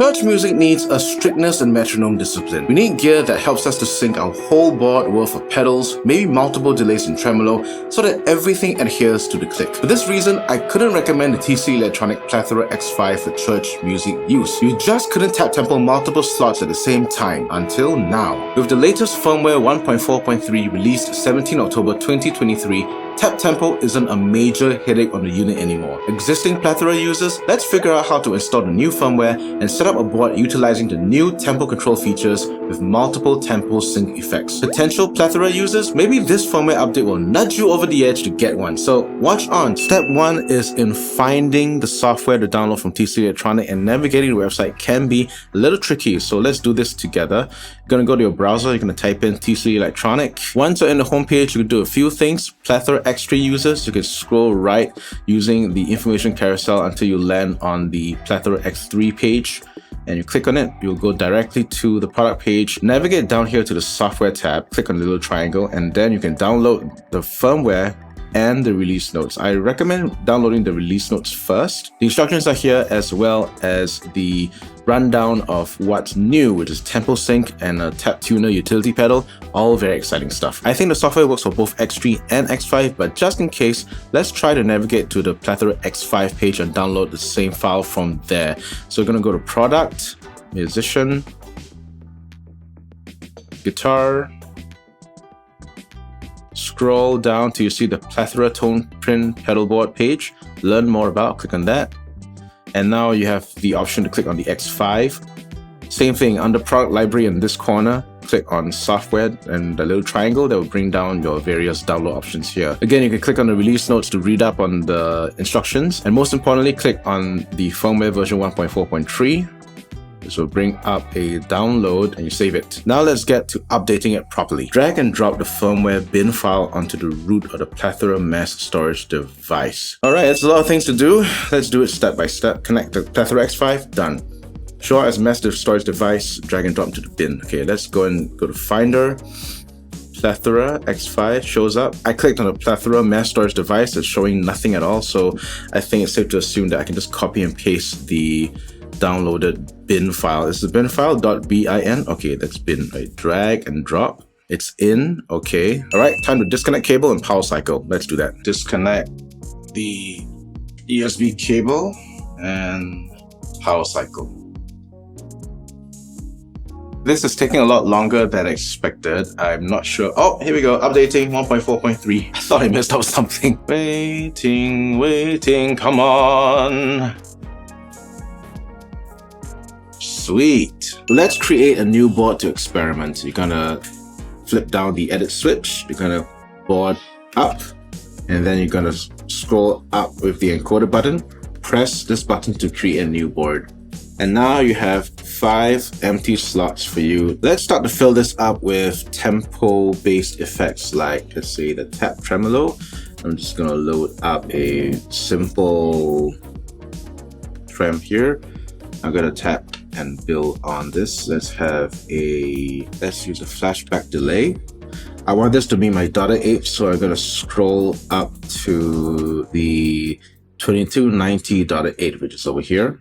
Church music needs a strictness and metronome discipline. We need gear that helps us to sync our whole board worth of pedals, maybe multiple delays in tremolo, so that everything adheres to the click. For this reason, I couldn't recommend the TC Electronic Plethora X5 for church music use. You just couldn't tap tempo multiple slots at the same time, until now. With the latest Firmware 1.4.3 released 17 October 2023, tap tempo isn't a major headache on the unit anymore. Existing Plethora users, let's figure out how to install the new firmware and set up a board utilizing the new tempo control features with multiple tempo sync effects. Potential Plethora users, maybe this firmware update will nudge you over the edge to get one. So watch on. Step 1 is in finding the software to download from TC Electronic, and navigating the website can be a little tricky. So let's do this together. You're gonna go to your browser, you're gonna type in TC Electronic. Once you're in the homepage, you can do a few things. Plethora X3 users, you can scroll right using the information carousel until you land on the Plethora X3 page, and you click on it. You'll go directly to the product page, navigate down here to the software tab, click on the little triangle, and then you can download the firmware and the release notes. I recommend downloading the release notes first. The instructions are here, as well as the rundown of what's new, which is tempo sync and a tap tuner utility pedal. All very exciting stuff. I think the software works for both X3 and X5, but just in case, let's try to navigate to the Plethora X5 page and download the same file from there. So we're gonna go to Product, Musician, Guitar, scroll down till you see the Plethora Tone Print pedal board page. Learn more about, click on that. And now you have the option to click on the X5. Same thing, under Product Library in this corner, click on Software and the little triangle that will bring down your various download options here. Again, you can click on the release notes to read up on the instructions. And most importantly, click on the firmware version 1.4.3. This will bring up a download and you save it. Now let's get to updating it properly. Drag and drop the firmware bin file onto the root of the Plethora mass storage device. Alright, that's a lot of things to do. Let's do it step by step. Connect the Plethora X5, done. Show as mass storage device, drag and drop to the bin. Okay, let's go to Finder. Plethora X5 shows up. I clicked on the Plethora mass storage device. It's showing nothing at all, so I think it's safe to assume that I can just copy and paste the downloaded bin file. Is the bin file .bin? Okay, that's bin, right? Drag and drop. It's in, okay. All right, time to disconnect cable and power cycle. Let's do that. Disconnect the USB cable and power cycle. This is taking a lot longer than expected. I'm not sure. Oh, here we go. Updating 1.4.3. I thought I missed out something. Waiting, come on. Sweet. Let's create a new board to experiment. You're gonna flip down the edit switch. You're gonna board up, and then you're gonna scroll up with the encoder button. Press this button to create a new board. And now you have 5 empty slots for you. Let's start to fill this up with tempo-based effects like, let's say, the tap tremolo. I'm just gonna load up a simple trem here. I'm gonna tap and build on this. Let's use a flashback delay. I want this to be my data H, so I'm gonna scroll up to the 2290.8, which is over here.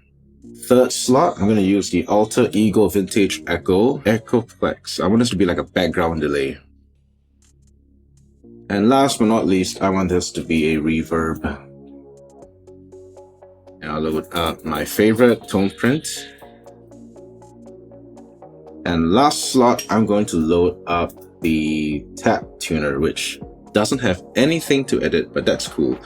Third slot, I'm gonna use the Alter Ego Vintage Echo Echoplex. I want this to be like a background delay. And last but not least, I want this to be a reverb. And I'll load up my favorite tone print. And last slot, I'm going to load up the tap tuner, which doesn't have anything to edit, but that's cool.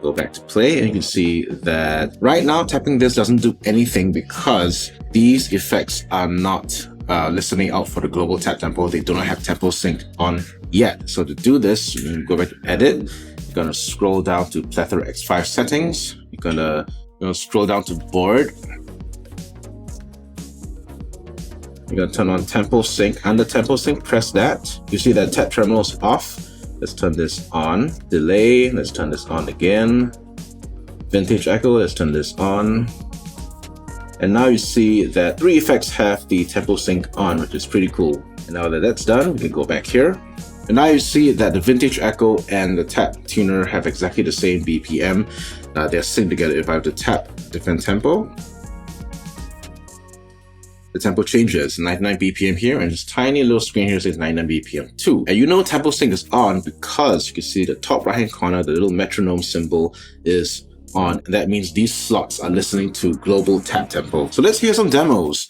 Go back to play and you can see that right now tapping this doesn't do anything because these effects are not listening out for the global tap tempo. They do not have tempo sync on yet. So to do this, you're gonna go back to edit. You're gonna scroll down to Plethora X5 settings. You're gonna scroll down to board. You're gonna turn on tempo sync. Under tempo sync, press that. You see that tap tremolo is off. Let's turn this on. Delay, let's turn this on again. Vintage echo, let's turn this on. And now you see that 3 effects have the tempo sync on, which is pretty cool. And now that that's done, we can go back here. And now you see that the vintage echo and the tap tuner have exactly the same BPM. They're synced together. If I have to tap different tempo, the tempo changes. 99 BPM here, and this tiny little screen here says 99 BPM too. And you know tempo sync is on because you can see the top right hand corner, the little metronome symbol is on. And that means these slots are listening to global tap tempo. So let's hear some demos.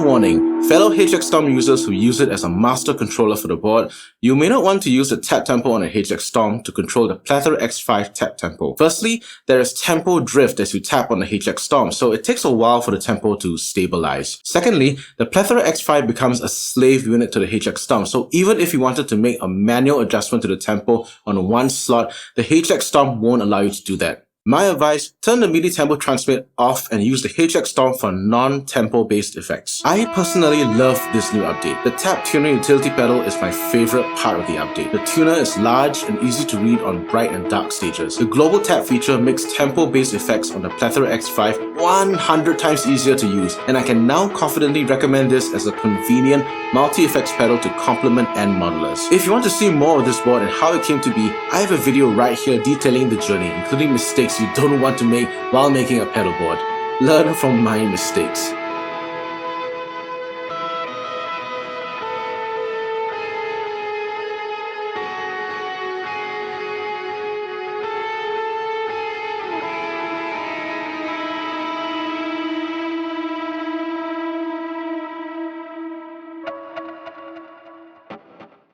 Warning, fellow HX Stomp users who use it as a master controller for the board, you may not want to use the tap tempo on a HX Stomp to control the Plethora X5 tap tempo. Firstly, there is tempo drift as you tap on the HX Stomp, so it takes a while for the tempo to stabilize. Secondly, the Plethora X5 becomes a slave unit to the HX Stomp, so even if you wanted to make a manual adjustment to the tempo on one slot, the HX Stomp won't allow you to do that. My advice, turn the MIDI tempo transmit off and use the HX Stomp for non-tempo based effects. I personally love this new update. The tap tuner utility pedal is my favorite part of the update. The tuner is large and easy to read on bright and dark stages. The global tap feature makes tempo based effects on the Plethora X5 100 times easier to use, and I can now confidently recommend this as a convenient multi-effects pedal to complement end modelers. If you want to see more of this board and how it came to be, I have a video right here detailing the journey, including mistakes you don't want to make while making a pedal board. Learn from my mistakes.